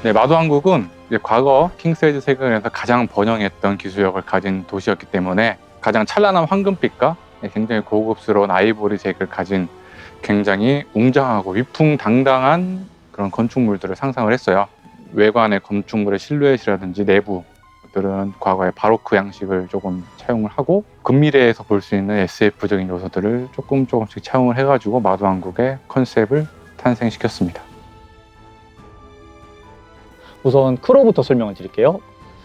네, 마도왕국은 이제 과거 킹스에이지 세계관에서 가장 번영했던 기술력을 가진 도시였기 때문에 가장 찬란한 황금빛과 굉장히 고급스러운 아이보리색을 가진 굉장히 웅장하고 위풍당당한 그런 건축물들을 상상을 했어요. 외관의 건축물의 실루엣이라든지 내부들은 과거의 바로크 양식을 조금 차용을 하고 근미래에서 볼 수 있는 SF적인 요소들을 조금씩 차용을 해가지고 마도왕국의 컨셉을 탄생시켰습니다. 우선 크로부터 설명을 드릴게요.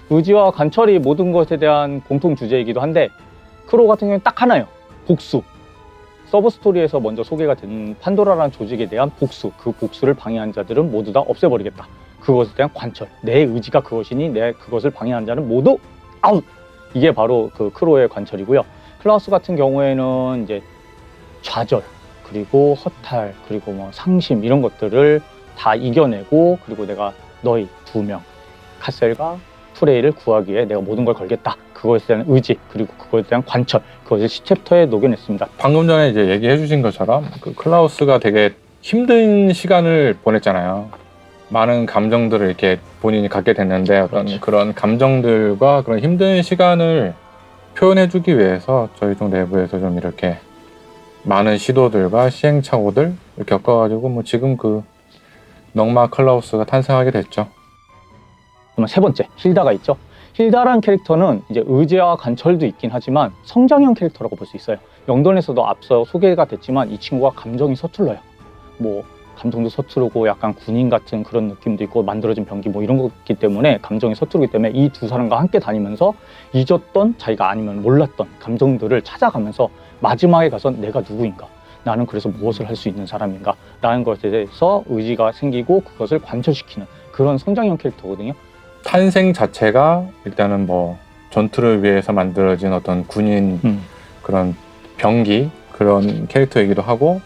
의지와 관철이 모든 것에 대한 공통 주제이기도 한데 크로 같은 경우는 딱 하나예요. 복수. 서브 스토리에서 먼저 소개가 된 판도라라는 조직에 대한 복수. 그 복수를 방해한 자들은 모두 다 없애버리겠다. 그것에 대한 관철. 내 의지가 그것이니 내 그것을 방해한 자는 모두 아웃. 이게 바로 그 크로의 관철이고요. 클라우스 같은 경우에는 이제 좌절, 그리고 허탈, 그리고 뭐 상심 이런 것들을 다 이겨내고 그리고 내가 너희 두 명, 카셀과 프레이를 구하기 위해 내가 모든 걸 걸겠다. 그것에 대한 의지, 그리고 그것에 대한 관철, 그것을 10챕터에 녹여냈습니다. 방금 전에 이제 얘기해 주신 것처럼 그 클라우스가 되게 힘든 시간을 보냈잖아요. 많은 감정들을 이렇게 본인이 갖게 됐는데 어떤 그렇지. 그런 감정들과 그런 힘든 시간을 표현해 주기 위해서 저희 쪽 내부에서 좀 이렇게 많은 시도들과 시행착오들 겪어가지고 뭐 지금 그 넝마 클라우스가 탄생하게 됐죠. 그러면 세 번째, 힐다가 있죠. 힐다라는 캐릭터는 이제 의지와 관철도 있긴 하지만 성장형 캐릭터라고 볼 수 있어요. 영돈에서도 앞서 소개가 됐지만 이 친구가 감정이 서툴러요. 뭐 감정도 서투르고 약간 군인 같은 그런 느낌도 있고 만들어진 병기 뭐 이런 거기 때문에 감정이 서투르기 때문에 이 두 사람과 함께 다니면서 잊었던 자기가 아니면 몰랐던 감정들을 찾아가면서 마지막에 가서 내가 누구인가, 나는 그래서 무엇을 할 수 있는 사람인가 라는 것에 대해서 의지가 생기고 그것을 관철시키는 그런 성장형 캐릭터거든요. 탄생 자체가 일단은 뭐 전투를 위해서 만들어진 어떤 군인 그런 병기 그런 캐릭터이기도 하고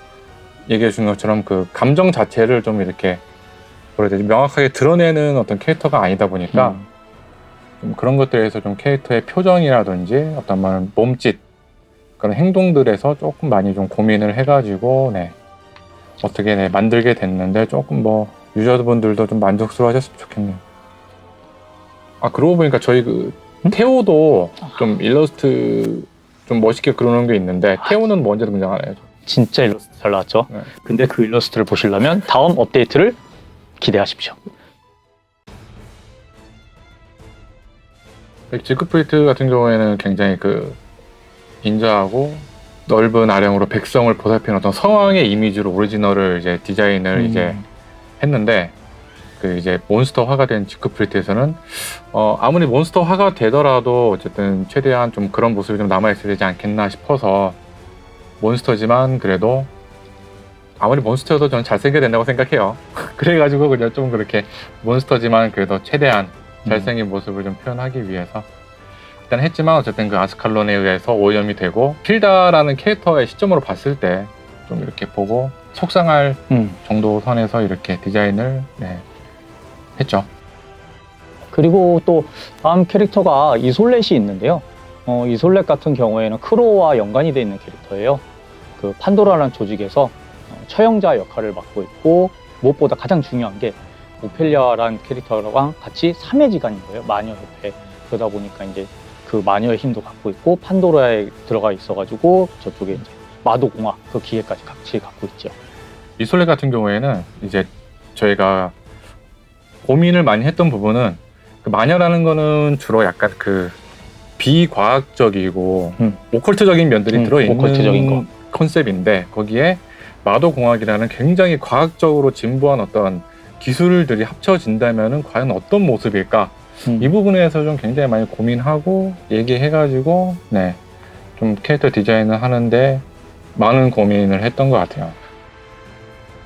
얘기해 준 것처럼 그 감정 자체를 좀 이렇게 뭐라 해야 되지 명확하게 드러내는 어떤 캐릭터가 아니다 보니까 좀 그런 것들에서 좀 캐릭터의 표정이라든지 어떤 말 몸짓 그런 행동들에서 조금 많이 좀 고민을 해가지고 어떻게 만들게 됐는데 조금 뭐 유저분들도 좀 만족스러워하셨으면 좋겠네요. 아 그러고 보니까 저희 그 테오도 좀 일러스트 좀 멋있게 그려놓은 게 있는데 테오는 뭐 언제 등장하나요? 진짜 일러스트 잘 나왔죠. 네. 근데 그 일러스트를 보시려면 다음 업데이트를 기대하십시오. 지크프리트 같은 경우에는 굉장히 그 인자하고 넓은 아령으로 백성을 보살피는 어떤 성왕의 이미지로 오리지널을 이제 디자인을 이제 했는데 그 이제 몬스터화가 된 지크프리트에서는 아무리 몬스터화가 되더라도 어쨌든 최대한 좀 그런 모습이 좀 남아있어야 되지 않겠나 싶어서 몬스터지만 그래도 아무리 몬스터여도 저는 잘생겨야 된다고 생각해요. 그래가지고 그냥 좀 그렇게 몬스터지만 그래도 최대한 잘생긴 모습을 좀 표현하기 위해서 일단 했지만 어쨌든 그 아스칼론에 의해서 오염이 되고 힐다라는 캐릭터의 시점으로 봤을 때 좀 이렇게 보고 속상할 정도 선에서 이렇게 디자인을 했죠. 그리고 또 다음 캐릭터가 이솔렛이 있는데요. 이솔렛 같은 경우에는 크로와 연관이 되어 있는 캐릭터예요. 그 판도라라는 조직에서 처형자 역할을 맡고 있고 무엇보다 가장 중요한 게 오펠리아라는 캐릭터랑 같이 3회지간인 거예요. 마녀협회. 그러다 보니까 이제 그 마녀의 힘도 갖고 있고 판도라에 들어가 있어가지고 저쪽에 이제 마도공화 그 기회까지 같이 갖고 있죠. 이솔렛 같은 경우에는 이제 저희가 고민을 많이 했던 부분은 그 마녀라는 거는 주로 약간 그 비과학적이고 오컬트적인 면들이 들어있는 오컬트적인 거. 컨셉인데 거기에 마도공학이라는 굉장히 과학적으로 진보한 어떤 기술들이 합쳐진다면은 과연 어떤 모습일까? 이 부분에서 좀 굉장히 많이 고민하고 얘기해가지고 좀 캐릭터 디자인을 하는데 많은 고민을 했던 것 같아요.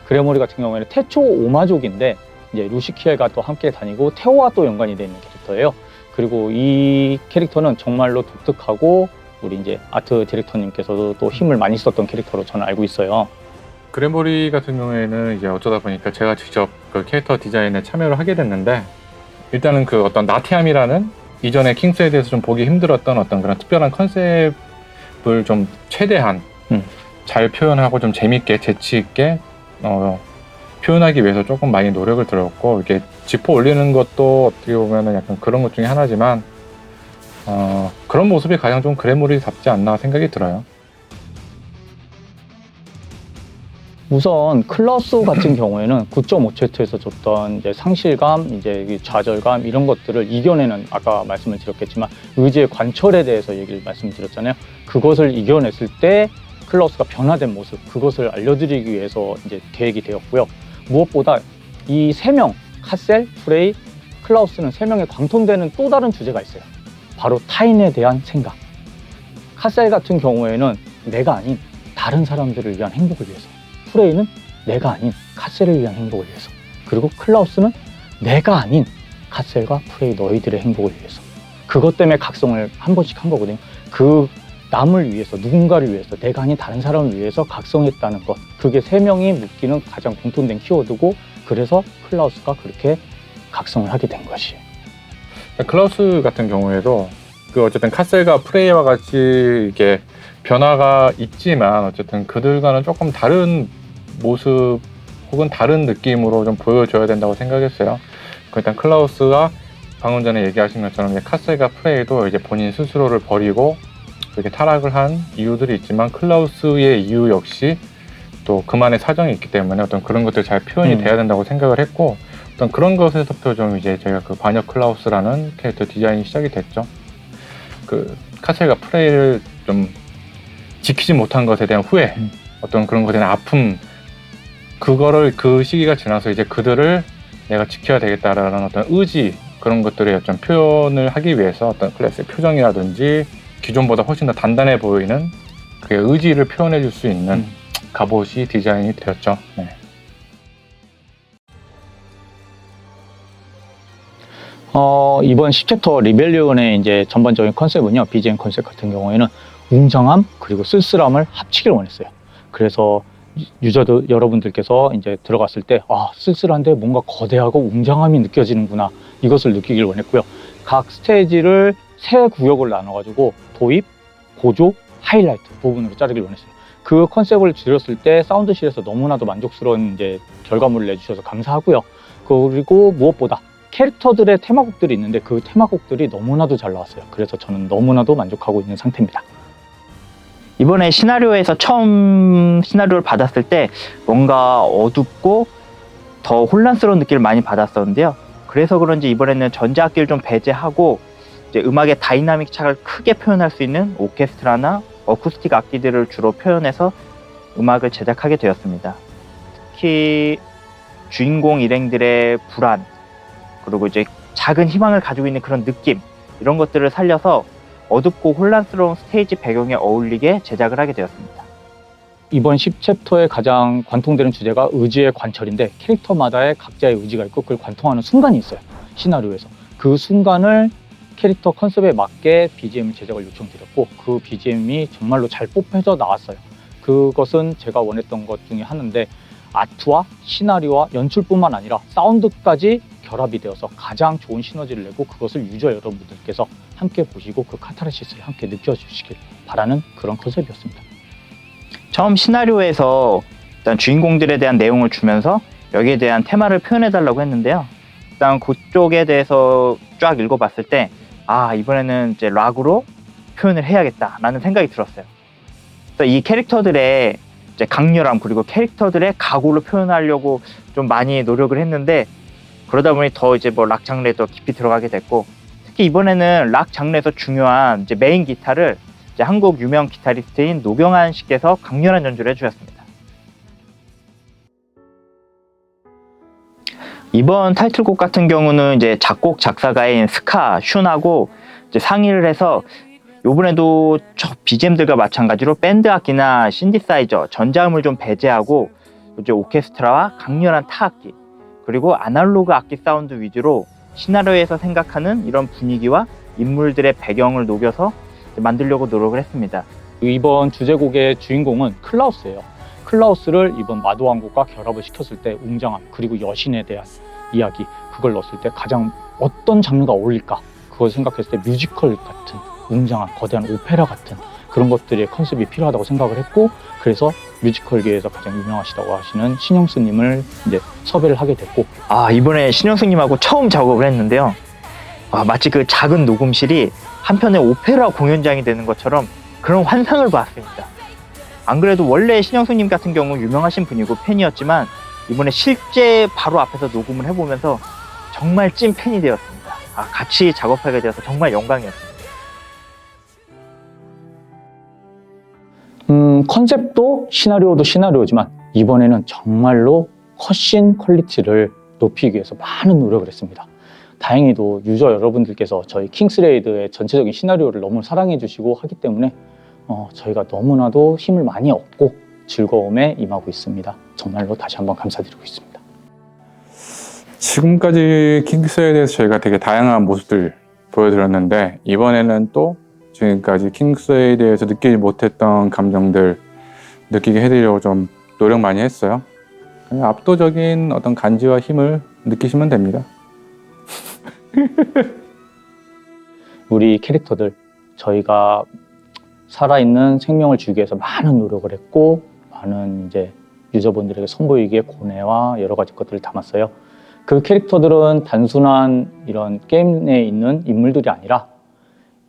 그레모리 같은 경우에는 태초 오마족인데 이제 루시키엘과 또 함께 다니고 테오와 또 연관이 되어 있는 캐릭터예요. 그리고 이 캐릭터는 정말로 독특하고 우리 이제 아트 디렉터님께서도 또 힘을 많이 썼던 캐릭터로 저는 알고 있어요. 그레모리 같은 경우에는 이제 어쩌다 보니까 제가 직접 그 캐릭터 디자인에 참여를 하게 됐는데 일단은 그 어떤 나티암이라는 이전에 킹스에 대해서 좀 보기 힘들었던 어떤 그런 특별한 컨셉을 좀 최대한 잘 표현하고 좀 재밌게 재치 있게 표현하기 위해서 조금 많이 노력을 들었고 이렇게 지퍼 올리는 것도 어떻게 보면은 약간 그런 것 중에 하나지만 그런 모습이 가장 좀 그래머리답지 않나 생각이 들어요. 우선 클라우스 같은 경우에는 9.5세트에서 줬던 이제 상실감, 이제 이 좌절감 이런 것들을 이겨내는, 아까 말씀을 드렸겠지만 의지의 관철에 대해서 얘기를 말씀드렸잖아요. 그것을 이겨냈을 때 클라우스가 변화된 모습, 그것을 알려드리기 위해서 이제 계획이 되었고요. 무엇보다 이 세 명, 카셀, 프레이, 클라우스는 세 명의 공통되는 또 다른 주제가 있어요. 바로 타인에 대한 생각. 카셀 같은 경우에는 내가 아닌 다른 사람들을 위한 행복을 위해서, 프레이는 내가 아닌 카셀을 위한 행복을 위해서, 그리고 클라우스는 내가 아닌 카셀과 프레이 너희들의 행복을 위해서. 그것 때문에 각성을 한 번씩 한 거거든요. 그 남을 위해서, 누군가를 위해서, 내가 아닌 다른 사람을 위해서 각성했다는 것, 그게 세 명이 묶이는 가장 공통된 키워드고, 그래서 클라우스가 그렇게 각성을 하게 된 것이에요. 클라우스 같은 경우에도 그 어쨌든 카셀과 프레이와 같이 이게 변화가 있지만 어쨌든 그들과는 조금 다른 모습 혹은 다른 느낌으로 좀 보여줘야 된다고 생각했어요. 일단 클라우스가 방금 전에 얘기하신 것처럼 이제 카셀과 프레이도 이제 본인 스스로를 버리고 이렇게 타락을 한 이유들이 있지만, 클라우스의 이유 역시 또 그만의 사정이 있기 때문에 어떤 그런 것들 잘 표현이 돼야 된다고 생각을 했고, 어떤 그런 것에서부터 좀 이제 제가 그 반역 클라우스라는 캐릭터 디자인이 시작이 됐죠. 그 카셀과 프레이를 좀 지키지 못한 것에 대한 후회, 어떤 그런 것에 대한 아픔, 그거를 그 시기가 지나서 이제 그들을 내가 지켜야 되겠다라는 어떤 의지, 그런 것들의 어떤 표현을 하기 위해서 어떤 클래스의 표정이라든지 기존보다 훨씬 더 단단해 보이는 그 의지를 표현해 줄 수 있는 갑옷이 디자인이 되었죠. 네. 이번 10챕터 리벨리온의 이제 전반적인 컨셉은요, BGM 컨셉 같은 경우에는 웅장함 그리고 쓸쓸함을 합치길 원했어요. 그래서 유저들 여러분들께서 이제 들어갔을 때, 아, 쓸쓸한데 뭔가 거대하고 웅장함이 느껴지는구나, 이것을 느끼길 원했고요. 각 스테이지를 세 구역을 나눠가지고 도입, 보조, 하이라이트 부분으로 자르길 원했어요. 그 컨셉을 줄였을 때 사운드실에서 너무나도 만족스러운 이제 결과물을 내주셔서 감사하고요. 그리고 무엇보다 캐릭터들의 테마곡들이 있는데 그 테마곡들이 너무나도 잘 나왔어요. 그래서 저는 너무나도 만족하고 있는 상태입니다. 이번에 시나리오에서 처음 시나리오를 받았을 때 뭔가 어둡고 더 혼란스러운 느낌을 많이 받았었는데요. 그래서 그런지 이번에는 전자악기를 좀 배제하고 이제 음악의 다이나믹 착을 크게 표현할 수 있는 오케스트라나 어쿠스틱 악기들을 주로 표현해서 음악을 제작하게 되었습니다. 특히 주인공 일행들의 불안, 그리고 이제 작은 희망을 가지고 있는 그런 느낌, 이런 것들을 살려서 어둡고 혼란스러운 스테이지 배경에 어울리게 제작을 하게 되었습니다. 이번 10챕터의 가장 관통되는 주제가 의지의 관철인데, 캐릭터마다의 각자의 의지가 있고 그걸 관통하는 순간이 있어요, 시나리오에서. 그 순간을 캐릭터 컨셉에 맞게 BGM 제작을 요청드렸고, 그 BGM이 정말로 잘 뽑혀져 나왔어요. 그것은 제가 원했던 것 중에 하나인데, 아트와 시나리오와 연출뿐만 아니라 사운드까지 결합이 되어서 가장 좋은 시너지를 내고, 그것을 유저 여러분들께서 함께 보시고 그 카타르시스를 함께 느껴주시길 바라는 그런 컨셉이었습니다. 처음 시나리오에서 일단 주인공들에 대한 내용을 주면서 여기에 대한 테마를 표현해달라고 했는데요. 일단 그쪽에 대해서 쫙 읽어봤을 때, 아, 이번에는 이제 락으로 표현을 해야겠다라는 생각이 들었어요. 그래서 이 캐릭터들의 이제 강렬함, 그리고 캐릭터들의 각오를 표현하려고 좀 많이 노력을 했는데, 그러다 보니 더 이제 뭐 락 장르에 더 깊이 들어가게 됐고, 특히 이번에는 락 장르에서 중요한 이제 메인 기타를 이제 한국 유명 기타리스트인 노경환 씨께서 강렬한 연주를 해주셨습니다. 이번 타이틀곡 같은 경우는 이제 작곡 작사가인 스카 슌하고 이제 상의를 해서, 요번에도 저 BGM들과 마찬가지로 밴드 악기나 신디사이저, 전자음을 좀 배제하고 이제 오케스트라와 강렬한 타악기, 그리고 아날로그 악기 사운드 위주로 시나리오에서 생각하는 이런 분위기와 인물들의 배경을 녹여서 만들려고 노력을 했습니다. 이번 주제곡의 주인공은 클라우스예요. 클라우스를 이번 마도왕국과 결합을 시켰을 때 웅장함 그리고 여신에 대한 이야기, 그걸 넣었을 때 가장 어떤 장르가 어울릴까, 그걸 생각했을 때 뮤지컬 같은 웅장한 거대한 오페라 같은 그런 것들의 컨셉이 필요하다고 생각을 했고, 그래서 뮤지컬계에서 가장 유명하시다고 하시는 신영수님을 이제 섭외를 하게 됐고. 이번에 신영수님하고 처음 작업을 했는데요. 마치 그 작은 녹음실이 한편의 오페라 공연장이 되는 것처럼 그런 환상을 봤습니다. 안 그래도 원래 신영수님 같은 경우 유명하신 분이고 팬이었지만 이번에 실제 바로 앞에서 녹음을 해보면서 정말 찐 팬이 되었습니다. 같이 작업하게 되어서 정말 영광이었습니다. 컨셉도 시나리오도 시나리오지만 이번에는 정말로 컷신 퀄리티를 높이기 위해서 많은 노력을 했습니다. 다행히도 유저 여러분들께서 저희 킹스레이드의 전체적인 시나리오를 너무 사랑해 주시고 하기 때문에 저희가 너무나도 힘을 많이 얻고 즐거움에 임하고 있습니다. 정말로 다시 한번 감사드리고 있습니다. 지금까지 킹스에 대해서 저희가 되게 다양한 모습들 보여드렸는데, 이번에는 또 지금까지 킹스에 대해서 느끼지 못했던 감정들 느끼게 해드리려고 좀 노력 많이 했어요. 그냥 압도적인 어떤 간지와 힘을 느끼시면 됩니다. 우리 캐릭터들, 저희가 살아있는 생명을 주기 위해서 많은 노력을 했고, 많은 이제 유저분들에게 선보이기에 고뇌와 여러 가지 것들을 담았어요. 그 캐릭터들은 단순한 이런 게임 내에 있는 인물들이 아니라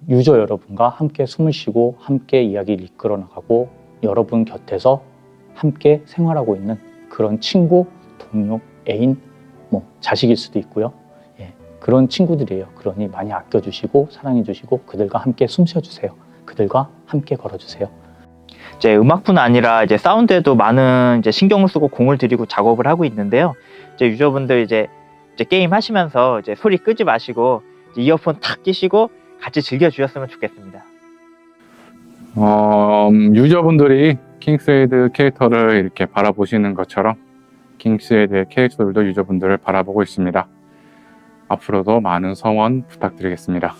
유저 여러분과 함께 숨을 쉬고 함께 이야기를 이끌어 나가고 여러분 곁에서 함께 생활하고 있는 그런 친구, 동료, 애인, 자식일 수도 있고요. 그런 친구들이에요. 그러니 많이 아껴주시고 사랑해주시고 그들과 함께 숨쉬어주세요. 그들과 함께 걸어주세요. 이제 음악뿐 아니라 이제 사운드에도 많은 이제 신경을 쓰고 공을 들이고 작업을 하고 있는데요. 이제 유저분들 이제 게임 하시면서 이제 소리 끄지 마시고 이제 이어폰 탁 끼시고 같이 즐겨주셨으면 좋겠습니다. 유저분들이 킹스에이드 캐릭터를 이렇게 바라보시는 것처럼 킹스에이드의 캐릭터들도 유저분들을 바라보고 있습니다. 앞으로도 많은 성원 부탁드리겠습니다.